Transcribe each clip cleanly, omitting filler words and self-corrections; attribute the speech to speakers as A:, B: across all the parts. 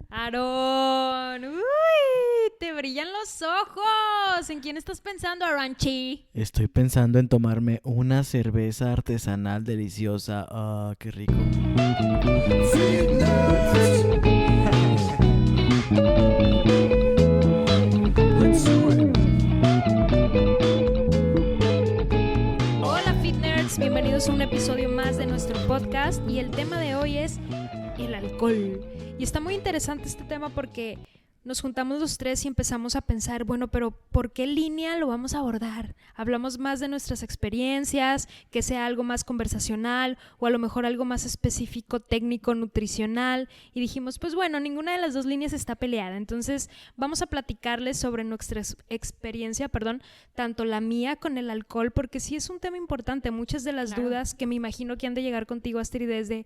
A: Aarón, uy, te brillan los ojos. ¿En quién estás pensando, Aranchi?
B: Estoy pensando en tomarme una cerveza artesanal deliciosa. Ah, qué rico.
A: Hola, Fitners, bienvenidos a un episodio más de nuestro podcast y el tema de hoy es el alcohol. Y está muy interesante este tema porque nos juntamos los tres y empezamos a pensar, bueno, pero ¿por qué línea lo vamos a abordar? ¿Hablamos más de nuestras experiencias, que sea algo más conversacional o a lo mejor algo más específico, técnico, nutricional? Y dijimos, pues bueno, ninguna de las dos líneas está peleada. Entonces vamos a platicarles sobre nuestra experiencia, tanto la mía con el alcohol, porque sí es un tema importante. Muchas de las dudas que me imagino que han de llegar contigo, Astrid, es de,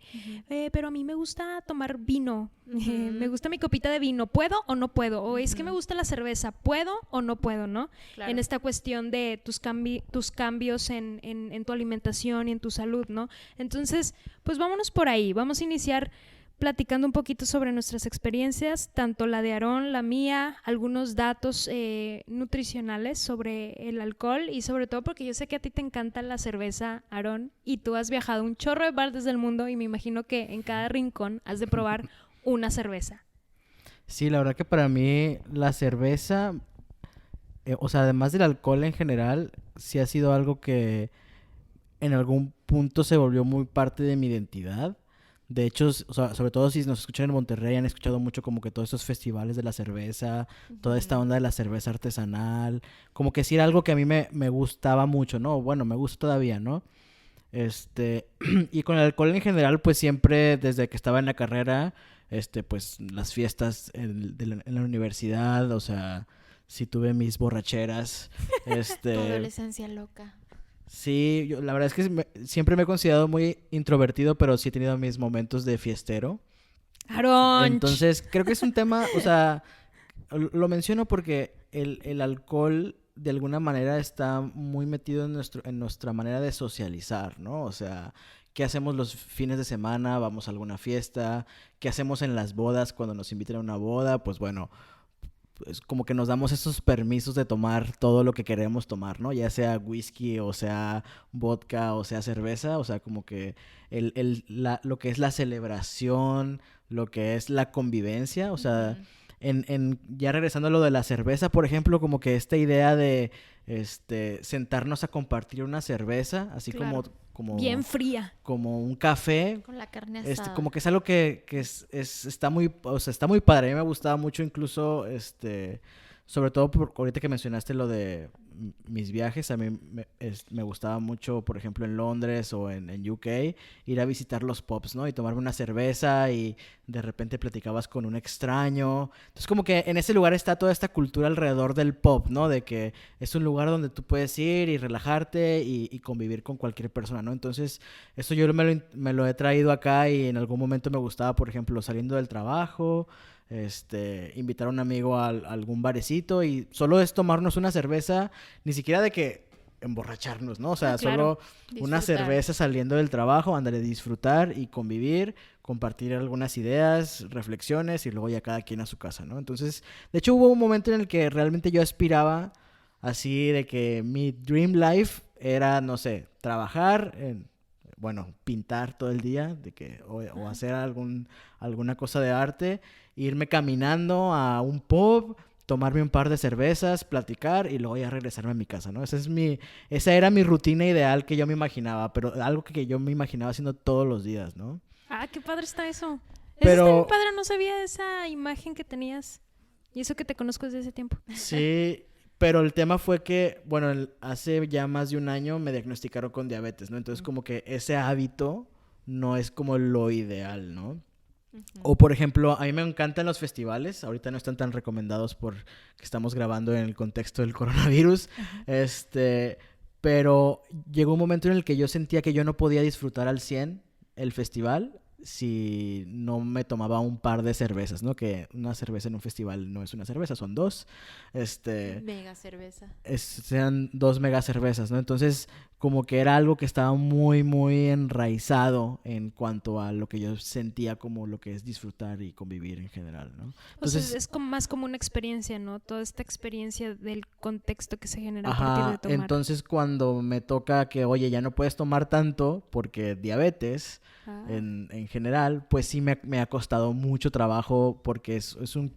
A: pero a mí me gusta tomar vino, me gusta mi copita de vino, ¿puedo o no puedo? O es que me gusta la cerveza, ¿puedo o no puedo? ¿No?
C: Claro.
A: En esta cuestión de tus cambios en tu alimentación y en tu salud, ¿no? Entonces, pues vámonos por ahí. Vamos a iniciar platicando un poquito sobre nuestras experiencias, tanto la de Aarón, la mía, algunos datos nutricionales sobre el alcohol y sobre todo porque yo sé que a ti te encanta la cerveza, Aarón, y tú has viajado un chorro de partes del mundo y me imagino que en cada rincón has de probar una cerveza.
B: Sí, la verdad que para mí la cerveza, o sea, además del alcohol en general, sí ha sido algo que en algún punto se volvió muy parte de mi identidad. De hecho, o sea, sobre todo si nos escuchan en Monterrey, han escuchado mucho como que todos estos festivales de la cerveza, toda esta onda de la cerveza artesanal, como que sí era algo que a mí me gustaba mucho, ¿no? Bueno, me gusta todavía, ¿no? Y con el alcohol en general, pues siempre desde que estaba en la carrera, pues las fiestas en la universidad, o sea, sí tuve mis borracheras,
C: Tu adolescencia loca.
B: Sí, la verdad es que siempre me he considerado muy introvertido, pero sí he tenido mis momentos de fiestero.
A: Aarón.
B: Entonces, creo que es un tema, o sea, lo menciono porque el alcohol de alguna manera está muy metido en nuestra manera de socializar, ¿no? O sea, ¿qué hacemos los fines de semana? ¿Vamos a alguna fiesta? ¿Qué hacemos en las bodas cuando nos invitan a una boda? Pues bueno, es como que nos damos esos permisos de tomar todo lo que queremos tomar, ¿no? Ya sea whisky, o sea vodka, o sea cerveza, o sea, como que lo que es la celebración, lo que es la convivencia, o sea, ya regresando a lo de la cerveza, por ejemplo, como que esta idea de sentarnos a compartir una cerveza, así
A: Claro.
B: como
A: Bien fría.
B: como un café,
C: Con la carne asada.
B: como que es algo que está muy, o sea, está muy padre. A mí me gustaba mucho incluso, sobre todo por ahorita que mencionaste lo de mis viajes, a mí me gustaba mucho, por ejemplo, en Londres o en UK, ir a visitar los pubs, ¿no? Y tomarme una cerveza y de repente platicabas con un extraño. Entonces, como que en ese lugar está toda esta cultura alrededor del pub, ¿no? De que es un lugar donde tú puedes ir y relajarte y convivir con cualquier persona, ¿no? Entonces, eso yo me lo he traído acá y en algún momento me gustaba, por ejemplo, saliendo del trabajo, invitar a un amigo a algún barecito y solo es tomarnos una cerveza, ni siquiera de que emborracharnos, ¿no? O sea,
A: claro.
B: solo una
C: Disfrutar.
B: cerveza saliendo del trabajo, andar a disfrutar y convivir, compartir algunas ideas, reflexiones y luego ya cada quien a su casa, ¿no? Entonces, de hecho hubo un momento en el que realmente yo aspiraba así de que mi dream life era, no sé, trabajar bueno, pintar todo el día o hacer alguna cosa de arte, irme caminando a un pub, tomarme un par de cervezas, platicar y luego ya regresarme a mi casa, ¿no? Esa era mi rutina ideal que yo me imaginaba, pero algo que yo me imaginaba haciendo todos los días, ¿no?
A: Ah, qué padre está eso. Eso
B: Pero
A: está bien padre, no sabía esa imagen que tenías. Y eso que te conozco desde ese tiempo.
B: sí, pero el tema fue que, bueno, hace ya más de un año me diagnosticaron con diabetes, ¿no? Entonces como que ese hábito no es como lo ideal, ¿no? O por ejemplo, a mí me encantan los festivales, ahorita no están tan recomendados porque estamos grabando en el contexto del coronavirus, pero llegó un momento en el que yo sentía que yo no podía disfrutar al 100 el festival si no me tomaba un par de cervezas, ¿no? Que una cerveza en un festival no es una cerveza, son dos.
C: Mega cerveza.
B: Sean 2 mega cervezas, ¿no? Entonces, como que era algo que estaba muy, muy enraizado en cuanto a lo que yo sentía como lo que es disfrutar y convivir en general, ¿no?
A: Entonces, o sea, es más como una experiencia, ¿no? Toda esta experiencia del contexto que se genera a partir de tomar.
B: Entonces cuando me toca que, oye, ya no puedes tomar tanto porque diabetes en general, pues sí me ha costado mucho trabajo porque es un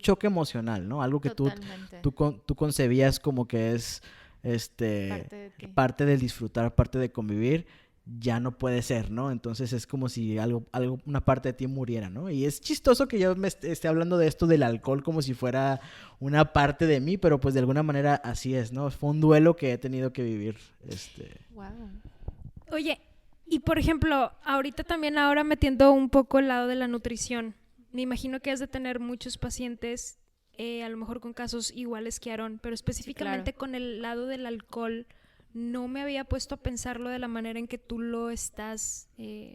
B: choque emocional, ¿no? Algo que tú concebías como que es parte del disfrutar, parte de convivir, ya no puede ser, ¿no? Entonces es como si una parte de ti muriera, ¿no? Y es chistoso que yo me esté hablando de esto del alcohol como si fuera una parte de mí, pero pues de alguna manera así es, ¿no? Fue un duelo que he tenido que vivir.
C: Wow.
A: Oye, y por ejemplo, ahorita también ahora metiendo un poco el lado de la nutrición, me imagino que has de tener muchos pacientes a lo mejor con casos iguales que Aarón, pero específicamente con el lado del alcohol, no me había puesto a pensarlo de la manera en que tú lo estás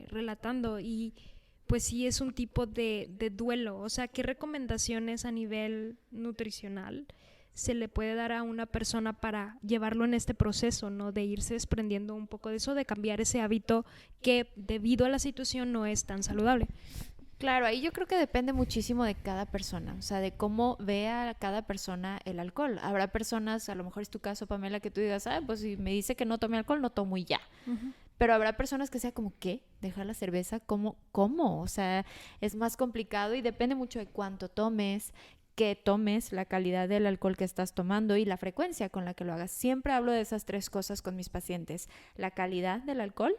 A: relatando y pues sí es un tipo de duelo. O sea, ¿qué recomendaciones a nivel nutricional se le puede dar a una persona para llevarlo en este proceso, ¿no? De irse desprendiendo un poco de eso, de cambiar ese hábito que debido a la situación no es tan saludable.
C: Claro, ahí yo creo que depende muchísimo de cada persona, o sea, de cómo vea cada persona el alcohol. Habrá personas, a lo mejor es tu caso, Pamela, que tú digas, pues si me dice que no tome alcohol, no tomo y ya. Uh-huh. Pero habrá personas que sea como, ¿qué? ¿Dejar la cerveza? ¿Cómo? O sea, es más complicado y depende mucho de cuánto tomes, qué tomes, la calidad del alcohol que estás tomando y la frecuencia con la que lo hagas. Siempre hablo de esas tres cosas con mis pacientes: la calidad del alcohol,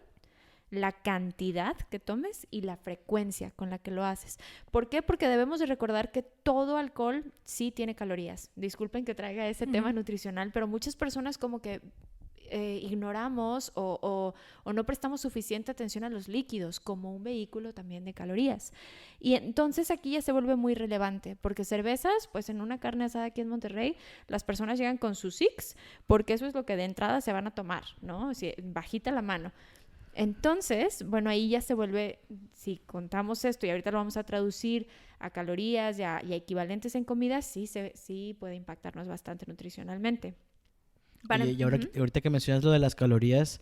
C: la cantidad que tomes y la frecuencia con la que lo haces. ¿Por qué? Porque debemos de recordar que todo alcohol sí tiene calorías. Disculpen que traiga ese tema nutricional, pero muchas personas como que ignoramos o no prestamos suficiente atención a los líquidos como un vehículo también de calorías. Y entonces aquí ya se vuelve muy relevante, porque cervezas, pues en una carne asada aquí en Monterrey, las personas llegan con sus six, porque eso es lo que de entrada se van a tomar, ¿no? O sea, bajita la mano. Entonces, bueno, ahí ya se vuelve, si contamos esto y ahorita lo vamos a traducir a calorías y a equivalentes en comidas, sí puede impactarnos bastante nutricionalmente.
B: Oye, y ahorita que mencionas lo de las calorías,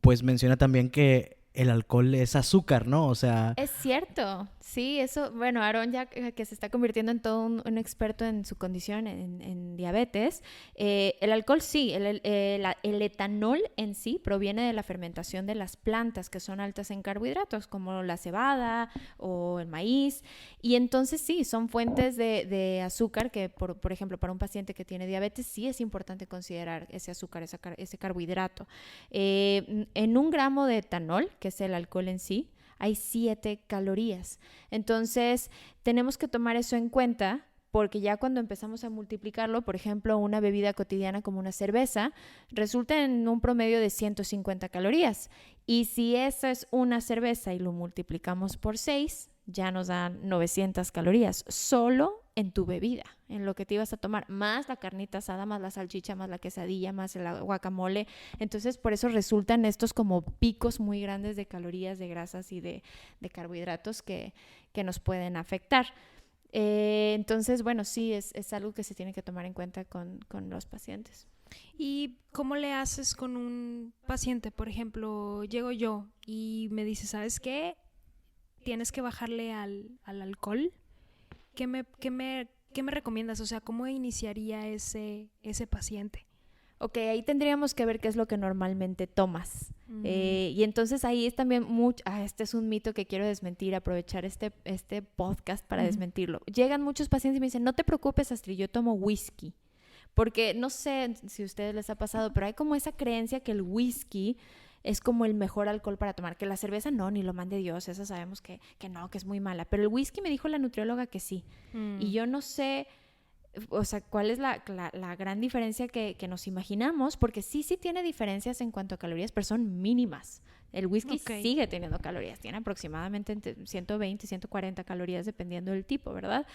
B: pues menciona también que el alcohol es azúcar, ¿no? O sea...
C: Es cierto, sí, eso, bueno, Aarón ya que se está convirtiendo en todo un experto en su condición, en diabetes, el alcohol sí, el etanol en sí proviene de la fermentación de las plantas que son altas en carbohidratos, como la cebada o el maíz, y entonces sí, son fuentes de azúcar que, por ejemplo, para un paciente que tiene diabetes, sí es importante considerar ese azúcar, ese carbohidrato. En 1 gramo de etanol, que es el alcohol en sí, hay 7 calorías. Entonces, tenemos que tomar eso en cuenta, porque ya cuando empezamos a multiplicarlo, por ejemplo, una bebida cotidiana como una cerveza, resulta en un promedio de 150 calorías. Y si esa es una cerveza y lo multiplicamos por 6, ya nos dan 900 calorías, solo en tu bebida, en lo que te ibas a tomar, más la carnita asada, más la salchicha, más la quesadilla, más el guacamole. Entonces, por eso resultan estos como picos muy grandes de calorías, de grasas y de carbohidratos que nos pueden afectar. Entonces, bueno, sí, es algo que se tiene que tomar en cuenta con los pacientes.
A: ¿Y cómo le haces con un paciente? Por ejemplo, llego yo y me dice, ¿sabes qué? Tienes que bajarle al alcohol. ¿Qué me recomiendas? O sea, ¿cómo iniciaría ese paciente?
C: Ok, ahí tendríamos que ver qué es lo que normalmente tomas. Y entonces ahí es también este es un mito que quiero desmentir, aprovechar este podcast para desmentirlo. Llegan muchos pacientes y me dicen, no te preocupes, Astrid, yo tomo whisky. Porque no sé si a ustedes les ha pasado, pero hay como esa creencia que el whisky es como el mejor alcohol para tomar, que la cerveza no, ni lo mande Dios, esa sabemos que no, que es muy mala, pero el whisky me dijo la nutrióloga que sí, y yo no sé, o sea, cuál es la gran diferencia que nos imaginamos, porque sí tiene diferencias en cuanto a calorías, pero son mínimas. El whisky sigue teniendo calorías, tiene aproximadamente entre 120 y 140 calorías dependiendo del tipo, ¿verdad?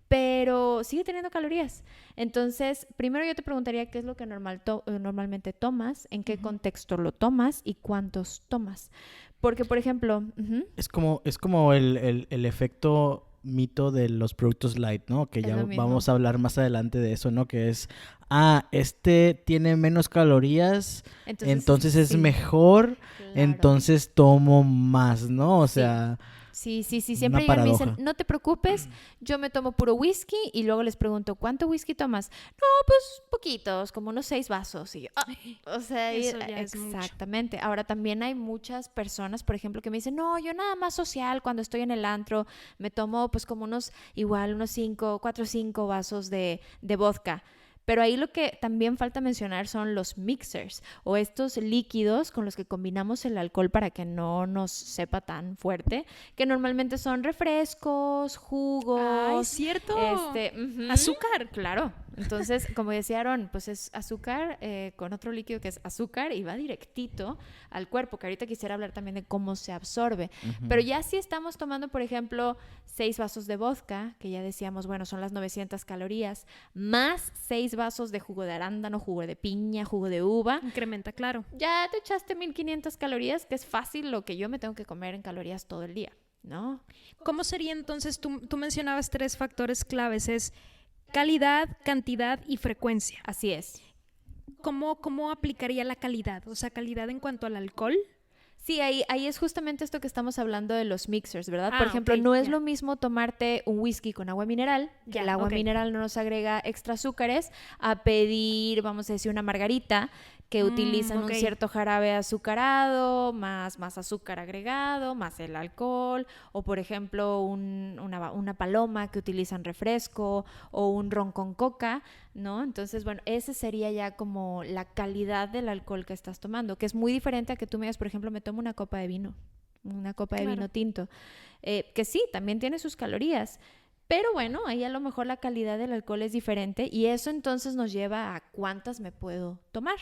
C: Pero sigue teniendo calorías. Entonces, primero yo te preguntaría qué es lo que normalmente tomas, en qué contexto lo tomas y cuántos tomas. Porque, por ejemplo...
B: Es como el efecto mito de los productos light, ¿no? Que
C: Es
B: ya
C: lo mismo.
B: vamos a hablar más adelante de eso, ¿no? Que es, tiene menos calorías, entonces es
C: sí,
B: mejor,
C: claro.
B: entonces tomo más, ¿no? O
C: Sí.
B: sea,
C: Sí, siempre
B: una
C: llegan y me dicen,
B: paradoja.
C: no te preocupes, yo me tomo puro whisky y luego les pregunto, ¿cuánto whisky tomas? No, pues poquitos, como unos 6 vasos. Y yo, o sea,
A: Eso ya es mucho.
C: exactamente. Ahora también hay muchas personas, por ejemplo, que me dicen, no, yo nada más social, cuando estoy en el antro, me tomo pues como unos 4 o 5 vasos de vodka. Pero ahí lo que también falta mencionar son los mixers o estos líquidos con los que combinamos el alcohol para que no nos sepa tan fuerte, que normalmente son refrescos,
A: Ay,
C: jugos,
A: cierto.
C: ujú,
A: Azúcar.
C: claro. Entonces, como decía Aaron, pues es azúcar con otro líquido que es azúcar y va directito al cuerpo, que ahorita quisiera hablar también de cómo se absorbe. Pero ya si estamos tomando, por ejemplo, 6 vasos de vodka, que ya decíamos, bueno, son las 900 calorías, más 6 vasos de jugo de arándano, jugo de piña, jugo de uva,
A: Incrementa, claro.
C: ya te echaste 1500 calorías, que es fácil lo que yo me tengo que comer en calorías todo el día, ¿no?
A: ¿Cómo sería entonces? Tú mencionabas 3 factores claves, es calidad, cantidad y frecuencia.
C: Así es.
A: ¿Cómo aplicaría la calidad? O sea, calidad en cuanto al alcohol.
C: Sí, ahí es justamente esto que estamos hablando de los mixers, ¿verdad?
A: Ah,
C: Por ejemplo,
A: ok,
C: no es
A: ya.
C: lo mismo tomarte un whisky con agua mineral, que
A: Ya,
C: el agua
A: ok.
C: mineral no nos agrega extra azúcares, a pedir, vamos a decir, una margarita, que utilizan
A: ok.
C: un cierto jarabe azucarado, más azúcar agregado, más el alcohol, o por ejemplo una paloma que utilizan refresco, o un ron con coca, ¿no? Entonces, bueno, ese sería ya como la calidad del alcohol que estás tomando, que es muy diferente a que tú me digas, por ejemplo, me tomo una copa de vino, una copa de
A: Claro.
C: vino tinto, que sí, también tiene sus calorías. Pero bueno, ahí a lo mejor la calidad del alcohol es diferente y eso entonces nos lleva a cuántas me puedo tomar.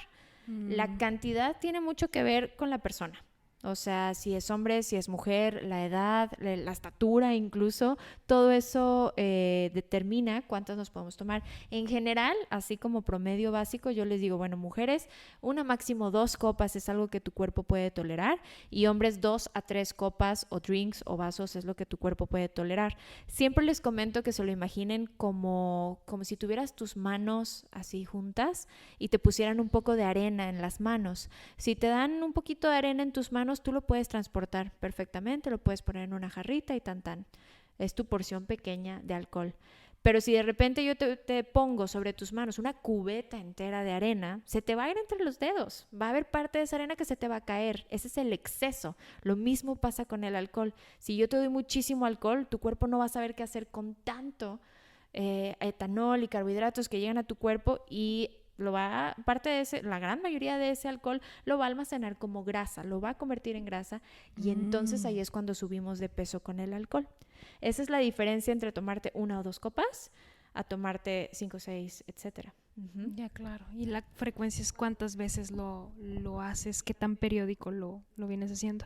C: La cantidad tiene mucho que ver con la persona. O sea, si es hombre, si es mujer, la edad, la estatura incluso, todo eso determina cuántas nos podemos tomar. En general, así como promedio básico, yo les digo, bueno, mujeres, una máximo 2 copas es algo que tu cuerpo puede tolerar y hombres 2 a 3 copas o drinks o vasos es lo que tu cuerpo puede tolerar. Siempre les comento que se lo imaginen como si tuvieras tus manos así juntas y te pusieran un poco de arena en las manos. Si te dan un poquito de arena en tus manos, tú lo puedes transportar perfectamente, lo puedes poner en una jarrita y tan. Es tu porción pequeña de alcohol. Pero si de repente yo te pongo sobre tus manos una cubeta entera de arena, se te va a ir entre los dedos. Va a haber parte de esa arena que se te va a caer. Ese es el exceso. Lo mismo pasa con el alcohol. Si yo te doy muchísimo alcohol, tu cuerpo no va a saber qué hacer con tanto etanol y carbohidratos que llegan a tu cuerpo y parte de la gran mayoría de ese alcohol lo va a almacenar como grasa, lo va a convertir en grasa y entonces ahí es cuando subimos de peso con el alcohol. Esa es la diferencia entre tomarte 1 o 2 copas a tomarte 5 o 6, etcétera. Uh-huh.
A: Ya, claro. Y la frecuencia es cuántas veces lo haces, qué tan periódico lo vienes haciendo.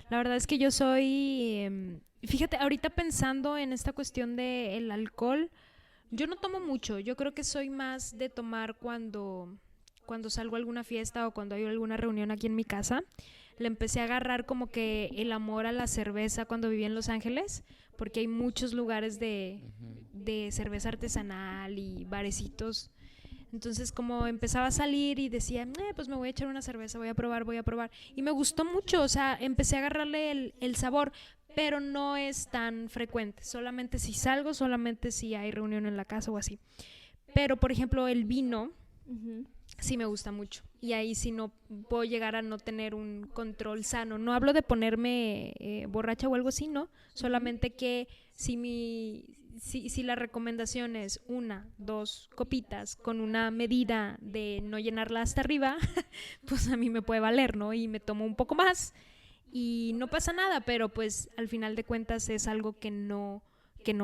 A: La verdad es que yo soy, fíjate, ahorita pensando en esta cuestión del alcohol, yo no tomo mucho, yo creo que soy más de tomar cuando salgo a alguna fiesta o cuando hay alguna reunión aquí en mi casa. Le empecé a agarrar como que el amor a la cerveza cuando viví en Los Ángeles, porque hay muchos lugares de cerveza artesanal y barecitos. Entonces como empezaba a salir y decía, pues me voy a echar una cerveza, voy a probar. Y me gustó mucho, o sea, empecé a agarrarle el sabor, pero no es tan frecuente. Solamente si salgo, solamente si hay reunión en la casa o así. Pero, por ejemplo, el vino sí me gusta mucho. Y ahí sí no puedo llegar a no tener un control sano. No hablo de ponerme borracha o algo así, ¿no? Solamente que si la recomendación es 1, 2 copitas con una medida de no llenarla hasta arriba, pues a mí me puede valer, ¿no? Y me tomo un poco más y no pasa nada, pero pues al final de cuentas es algo que no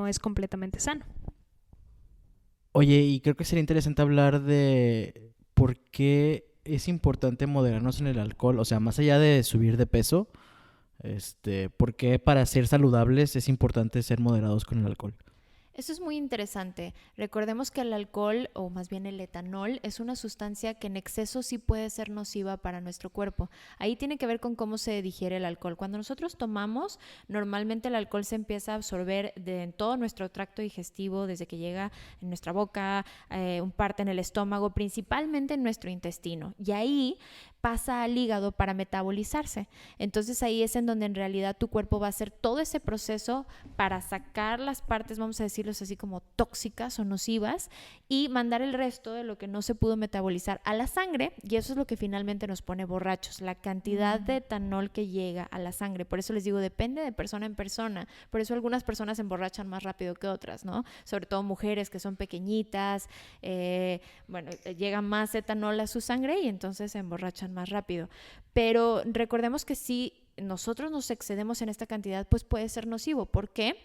A: es completamente sano.
B: Oye, y creo que sería interesante hablar de por qué es importante moderarnos en el alcohol, o sea, más allá de subir de peso, por qué para ser saludables es importante ser moderados con el alcohol.
C: Eso es muy interesante. Recordemos que el alcohol, o más bien el etanol, es una sustancia que en exceso sí puede ser nociva para nuestro cuerpo. Ahí tiene que ver con cómo se digiere el alcohol. Cuando nosotros tomamos, normalmente el alcohol se empieza a absorber en todo nuestro tracto digestivo, desde que llega en nuestra boca, un parte en el estómago, principalmente en nuestro intestino. Y ahí pasa al hígado para metabolizarse. Entonces ahí es en donde en realidad tu cuerpo va a hacer todo ese proceso para sacar las partes, vamos a decirlos así, como tóxicas o nocivas, y mandar el resto de lo que no se pudo metabolizar a la sangre, y eso es lo que finalmente nos pone borrachos, la cantidad de etanol que llega a la sangre. Por eso les digo, depende de persona en persona. Por eso algunas personas se emborrachan más rápido que otras, ¿no? Sobre todo mujeres que son pequeñitas, llega más etanol a su sangre y entonces se emborrachan más rápido. Pero recordemos que si nosotros nos excedemos en esta cantidad, pues puede ser nocivo. ¿Por qué?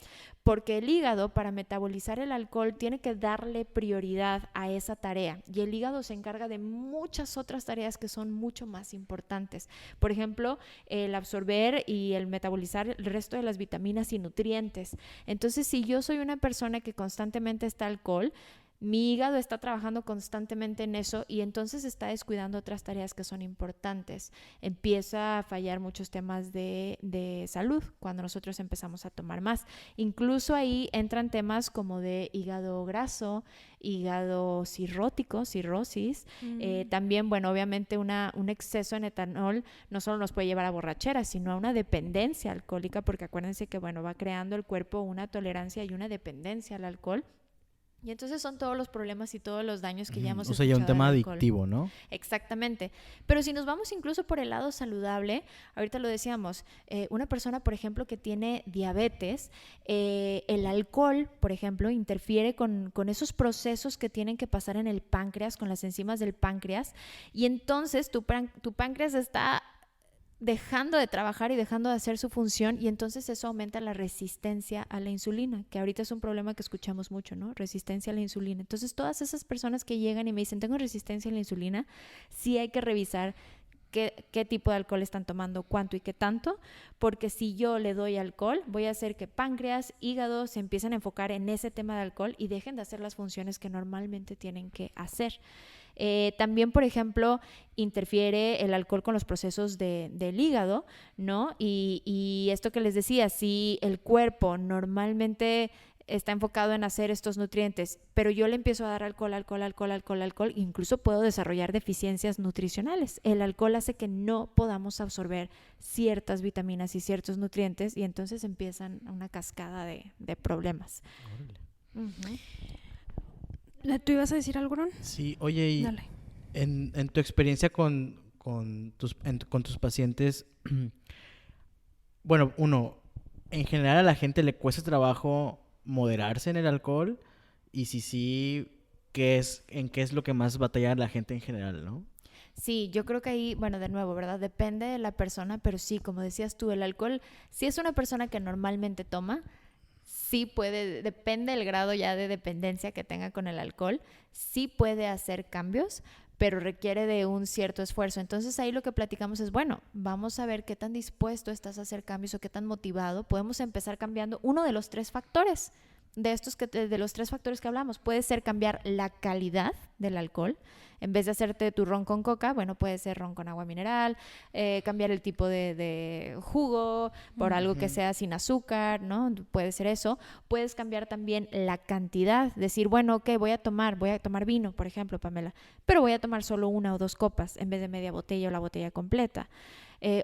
C: Porque el hígado, para metabolizar el alcohol, tiene que darle prioridad a esa tarea, y el hígado se encarga de muchas otras tareas que son mucho más importantes. Por ejemplo, el absorber y el metabolizar el resto de las vitaminas y nutrientes. Entonces, si yo soy una persona que constantemente está alcohol, mi hígado está trabajando constantemente en eso y entonces está descuidando otras tareas que son importantes. Empieza a fallar muchos temas de salud cuando nosotros empezamos a tomar más. Incluso ahí entran temas como de hígado graso, hígado cirrótico, cirrosis. También, bueno, obviamente un exceso en etanol no solo nos puede llevar a borrachera, sino a una dependencia alcohólica, porque acuérdense que, bueno, va creando el cuerpo una tolerancia y una dependencia al alcohol. Y entonces son todos los problemas y todos los daños que ya hemos escuchado.
B: O sea, ya un tema
C: del alcohol.
B: adictivo, ¿no?
C: Exactamente. Pero si nos vamos incluso por el lado saludable, ahorita lo decíamos, una persona, por ejemplo, que tiene diabetes, el alcohol, por ejemplo, interfiere con esos procesos que tienen que pasar en el páncreas, con las enzimas del páncreas, y entonces tu páncreas está dejando de trabajar y dejando de hacer su función, y entonces eso aumenta la resistencia a la insulina, que ahorita es un problema que escuchamos mucho, ¿no? Resistencia a la insulina. Entonces todas esas personas que llegan y me dicen, tengo resistencia a la insulina, sí hay que revisar qué tipo de alcohol están tomando, cuánto y qué tanto, porque si yo le doy alcohol, voy a hacer que páncreas, hígado se empiecen a enfocar en ese tema de alcohol y dejen de hacer las funciones que normalmente tienen que hacer. También, por ejemplo, interfiere el alcohol con los procesos del hígado, ¿no? Y esto que les decía, si el cuerpo normalmente está enfocado en hacer estos nutrientes, pero yo le empiezo a dar alcohol, incluso puedo desarrollar deficiencias nutricionales. El alcohol hace que no podamos absorber ciertas vitaminas y ciertos nutrientes, y entonces empiezan una cascada de problemas. Uh-huh.
A: ¿Tú ibas a decir algo, Ron?
B: Sí, oye, y
A: Dale.
B: en tu experiencia con tus pacientes, bueno, en general a la gente le cuesta trabajo moderarse en el alcohol, y si sí, ¿en qué es lo que más batalla la gente en general, ¿no?
C: Sí, yo creo que ahí, bueno, de nuevo, ¿verdad? Depende de la persona, pero sí, como decías tú, el alcohol, si es una persona que normalmente toma, sí puede, depende del grado ya de dependencia que tenga con el alcohol, sí puede hacer cambios, pero requiere de un cierto esfuerzo. Entonces ahí lo que platicamos es, bueno, vamos a ver qué tan dispuesto estás a hacer cambios o qué tan motivado. Podemos empezar cambiando uno de los 3 factores. De los 3 factores que hablamos, puede ser cambiar la calidad del alcohol. En vez de hacerte tu ron con coca, bueno, puede ser ron con agua mineral, cambiar el tipo de jugo por algo que sea sin azúcar, ¿no? Puede ser eso. Puedes cambiar también la cantidad, decir, bueno, ok, voy a tomar vino, por ejemplo, Pamela, pero voy a tomar solo 1 o 2 copas en vez de media botella o la botella completa.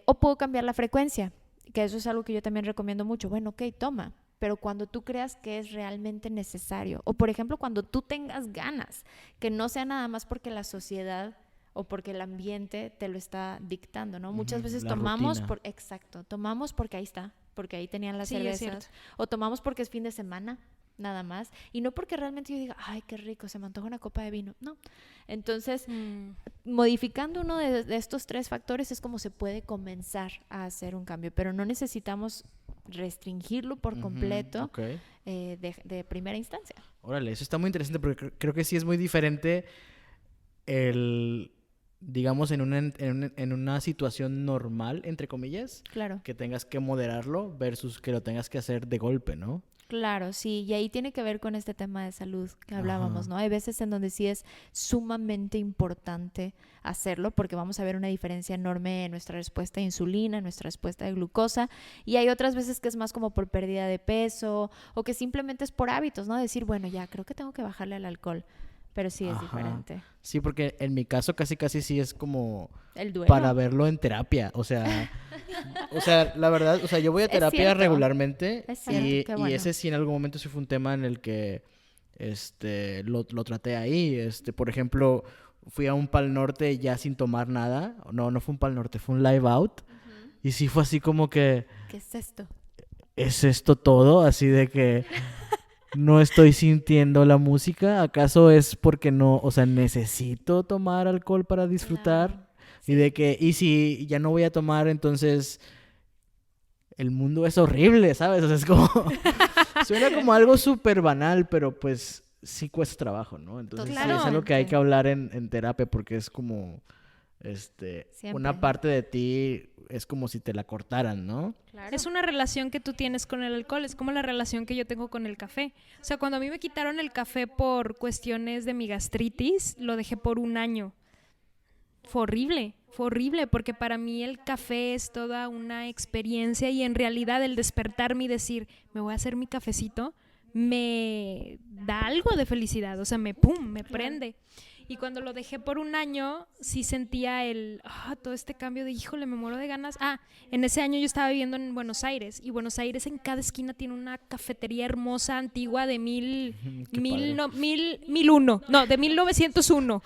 C: O puedo cambiar la frecuencia, que eso es algo que yo también recomiendo mucho. Bueno, ok, toma, pero cuando tú creas que es realmente necesario, o por ejemplo cuando tú tengas ganas, que no sea nada más porque la sociedad o porque el ambiente te lo está dictando, ¿no? Muchas veces tomamos tomamos porque ahí está, porque ahí tenían las cervezas, o tomamos porque es fin de semana, nada más, y no porque realmente yo diga, ay, qué rico, se me antoja una copa de vino, no. Entonces, modificando uno de estos 3 factores es como se puede comenzar a hacer un cambio, pero no necesitamos restringirlo por completo, okay, de primera instancia.
B: Órale, eso está muy interesante, porque creo que sí es muy diferente digamos, en una situación normal, entre comillas,
C: claro,
B: que tengas que moderarlo versus que lo tengas que hacer de golpe, ¿no?
C: Claro, sí, y ahí tiene que ver con este tema de salud que hablábamos,
B: Ajá.
C: ¿no? Hay veces en donde sí es sumamente importante hacerlo porque vamos a ver una diferencia enorme en nuestra respuesta de insulina, en nuestra respuesta de glucosa, y hay otras veces que es más como por pérdida de peso o que simplemente es por hábitos, ¿no? Decir, bueno, ya creo que tengo que bajarle al alcohol, pero sí es
B: Ajá.
C: diferente.
B: Sí, porque en mi caso casi casi sí es como
C: El duelo.
B: para verlo en terapia. O sea, la verdad, o sea, yo voy a
C: Es
B: terapia
C: cierto.
B: regularmente
C: Es cierto,
B: y,
C: qué
B: y
C: bueno.
B: ese sí en algún momento sí fue un tema en el que lo traté ahí. Por ejemplo, fui a un Pal Norte ya sin tomar nada. No, no fue un Pal Norte, fue un Live Out. Y sí fue así como que,
C: ¿Qué es esto?
B: ¿es esto todo? Así de que no estoy sintiendo la música. ¿Acaso es porque no, o sea, necesito tomar alcohol para disfrutar?
C: Claro.
B: Y de que, y si ya no voy a tomar, entonces el mundo es horrible, ¿sabes? O sea, es como, suena como algo súper banal, pero pues sí cuesta trabajo, ¿no? Entonces sí es algo que hay
C: Totalmente.
B: que hablar en terapia porque es como,
C: Siempre.
B: una parte de ti es como si te la cortaran, ¿no?
C: Claro.
A: Es una relación que tú tienes con el alcohol, es como la relación que yo tengo con el café. O sea, cuando a mí me quitaron el café por cuestiones de mi gastritis, lo dejé por un año. Fue horrible, porque para mí el café es toda una experiencia y en realidad el despertarme y decir, me voy a hacer mi cafecito, me da algo de felicidad, o sea, me prende. Y cuando lo dejé por un año, sí sentía todo este cambio de, híjole, me muero de ganas. En ese año yo estaba viviendo en Buenos Aires, y Buenos Aires en cada esquina tiene una cafetería hermosa, antigua, de
B: Qué padre.
A: 1901.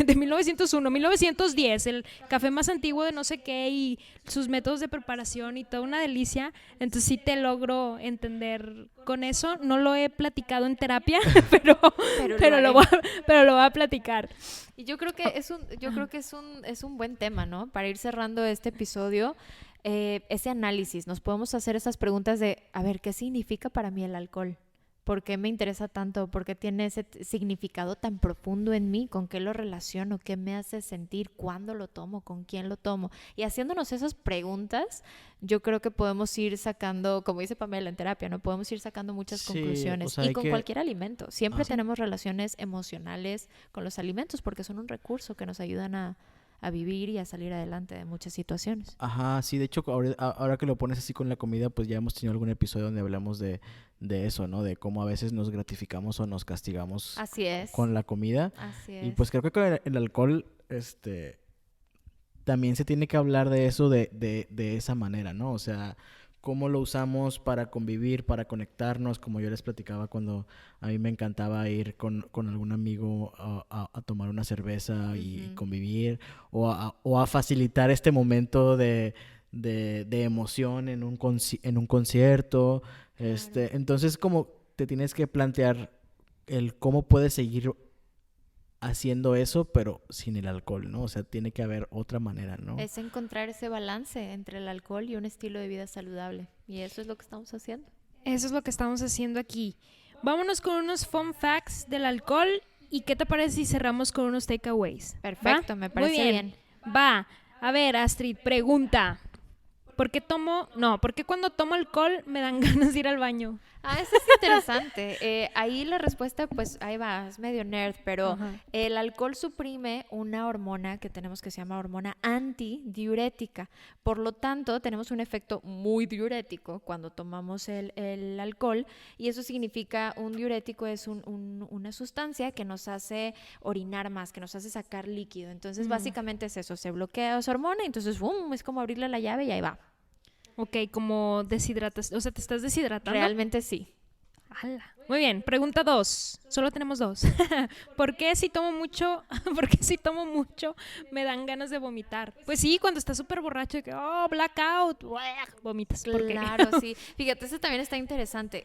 A: De 1910, el café más antiguo de no sé qué y sus métodos de preparación y toda una delicia. Entonces sí te logro entender con eso. No lo he platicado en terapia, pero,
C: Pero lo
A: pero lo voy a platicar.
C: Y yo creo que es un buen tema, ¿no? Para ir cerrando este episodio, ese análisis, nos podemos hacer esas preguntas de, a ver, ¿qué significa para mí el alcohol? ¿Por qué me interesa tanto? ¿Por qué tiene ese significado tan profundo en mí? ¿Con qué lo relaciono? ¿Qué me hace sentir? ¿Cuándo lo tomo? ¿Con quién lo tomo? Y haciéndonos esas preguntas, yo creo que podemos ir sacando, como dice Pamela en terapia, ¿no? Podemos ir sacando muchas
B: Sí,
C: conclusiones.
B: o sea,
C: Y
B: hay
C: con
B: que...
C: cualquier alimento. Siempre
B: Ajá.
C: tenemos relaciones emocionales con los alimentos porque son un recurso que nos ayudan a vivir y a salir adelante de muchas situaciones.
B: Ajá, sí, de hecho, ahora que lo pones así con la comida, pues ya hemos tenido algún episodio donde hablamos de eso, ¿no? De cómo a veces nos gratificamos o nos castigamos
C: Así es.
B: con la comida.
C: Así
B: Y
C: es.
B: pues creo que con el alcohol, también se tiene que hablar de eso de esa manera, ¿no? O sea, cómo lo usamos para convivir, para conectarnos, como yo les platicaba cuando a mí me encantaba ir con algún amigo a tomar una cerveza y
C: Ujú.
B: convivir, o a facilitar este momento de emoción en un concierto.
C: Claro.
B: Entonces, como te tienes que plantear el cómo puedes seguir haciendo eso, pero sin el alcohol, ¿no? O sea, tiene que haber otra manera, ¿no?
C: Es encontrar ese balance entre el alcohol y un estilo de vida saludable. Y eso es lo que estamos haciendo.
A: Eso es lo que estamos haciendo aquí. Vámonos con unos fun facts del alcohol. ¿Y qué te parece si cerramos con unos takeaways?
C: Perfecto,
A: ¿Va?
C: me
A: Muy
C: parece bien.
A: Va. A ver, Astrid, pregunta. ¿Por qué cuando tomo alcohol me dan ganas de ir al baño?
C: Eso es interesante. Ahí la respuesta, pues ahí va, es medio nerd, pero
A: Ajá.
C: el alcohol suprime una hormona que tenemos que se llama hormona antidiurética. Por lo tanto, tenemos un efecto muy diurético cuando tomamos el alcohol y eso significa un diurético es una sustancia que nos hace orinar más, que nos hace sacar líquido. Entonces, básicamente es eso, se bloquea esa hormona y entonces, ¡bum!, es como abrirle la llave y ahí va.
A: Ok, como deshidratas, o sea, ¿te estás deshidratando?
C: Realmente sí.
A: ¡Hala! Muy bien, pregunta 2. Solo tenemos 2. ¿Por qué si tomo mucho me dan ganas de vomitar? Pues sí, cuando estás súper borracho, que blackout, vomitas. ¿Por qué?
C: Claro, sí. Fíjate, eso también está interesante.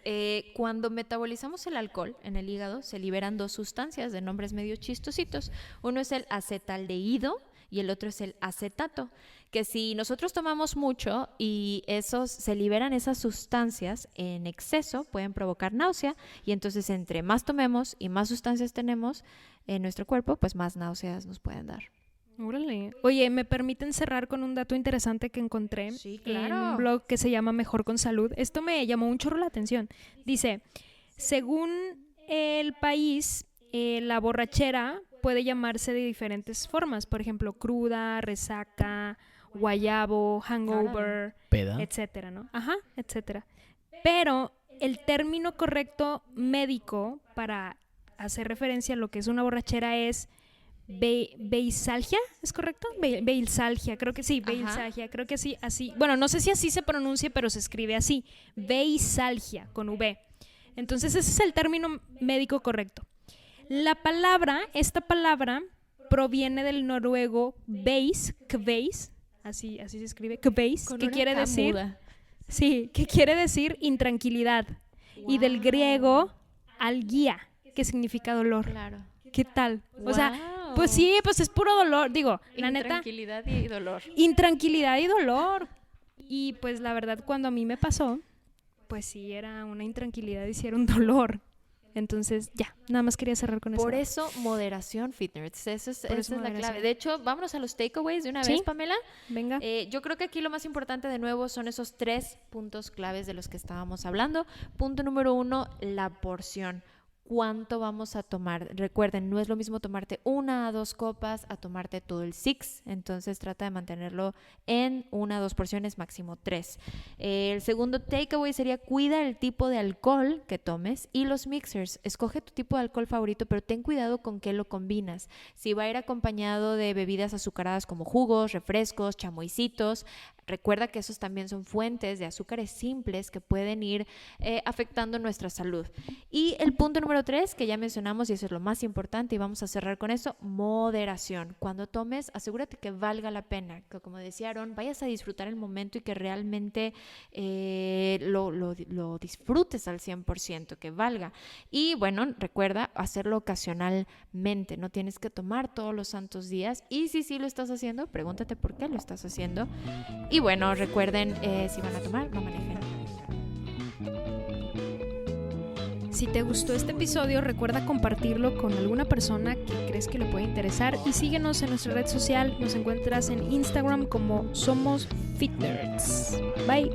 C: Cuando metabolizamos el alcohol en el hígado, se liberan dos sustancias de nombres medio chistositos. Uno es el acetaldehído y el otro es el acetato, que si nosotros tomamos mucho y se liberan esas sustancias en exceso, pueden provocar náusea y entonces entre más tomemos y más sustancias tenemos en nuestro cuerpo, pues más náuseas nos pueden dar.
A: Órale. Oye, ¿me permiten cerrar con un dato interesante que encontré
C: Sí,
A: en
C: claro.
A: un blog que se llama Mejor con Salud? Esto me llamó un chorro la atención. Dice, según el país, la borrachera puede llamarse de diferentes formas. Por ejemplo, cruda, resaca, guayabo, hangover,
B: Peda.
A: etcétera, ¿no? Ajá, etcétera. Pero el término correcto médico para hacer referencia a lo que es una borrachera es beisalgia, ¿es correcto? Beisalgia, creo que sí,
C: Ajá.
A: beisalgia, creo que sí, así. Bueno, no sé si así se pronuncia, pero se escribe así, beisalgia, con V. Entonces ese es el término médico correcto. Esta palabra proviene del noruego beis, kveis, así se escribe, kveis,
C: Con
A: que
C: una
A: quiere
C: K
A: decir,
C: muda.
A: sí, que quiere decir intranquilidad, y del
C: Wow.
A: griego algia, que significa dolor.
C: Claro.
A: ¿Qué tal? O sea,
C: Wow.
A: pues sí, pues es puro dolor, digo, la neta,
C: Intranquilidad y dolor.
A: intranquilidad y dolor. Y pues la verdad, cuando a mí me pasó, pues sí era una intranquilidad y sí era un dolor. Entonces, ya, nada más quería cerrar con
C: Por
A: eso.
C: eso, moderación, fitness.
A: Por
C: Esa
A: eso
C: es la
A: moderación.
C: clave. De hecho, vámonos a los takeaways de una
A: Sí.
C: vez, Pamela.
A: Venga.
C: Yo creo que aquí lo más importante de nuevo son esos 3 puntos claves de los que estábamos hablando. Punto número 1, la porción. ¿Cuánto vamos a tomar? Recuerden, no es lo mismo tomarte 1 a 2 copas a tomarte todo el six. Entonces trata de mantenerlo en 1 a 2 porciones, máximo 3. El segundo takeaway sería cuida el tipo de alcohol que tomes y los mixers. Escoge tu tipo de alcohol favorito, pero ten cuidado con qué lo combinas. Si va a ir acompañado de bebidas azucaradas como jugos, refrescos, chamoycitos, recuerda que esos también son fuentes de azúcares simples que pueden ir afectando nuestra salud. Y el punto número 3, que ya mencionamos, y eso es lo más importante, y vamos a cerrar con eso, moderación. Cuando tomes, asegúrate que valga la pena, que como decía Aaron, vayas a disfrutar el momento y que realmente lo disfrutes al 100%, que valga. Y bueno, recuerda hacerlo ocasionalmente, no tienes que tomar todos los santos días, y si sí lo estás haciendo, pregúntate por qué lo estás haciendo. Y bueno, recuerden, si van a tomar, no manejen.
A: Si te gustó este episodio, recuerda compartirlo con alguna persona que crees que le puede interesar y síguenos en nuestra red social. Nos encuentras en Instagram como Somos Fit Nerds. Bye.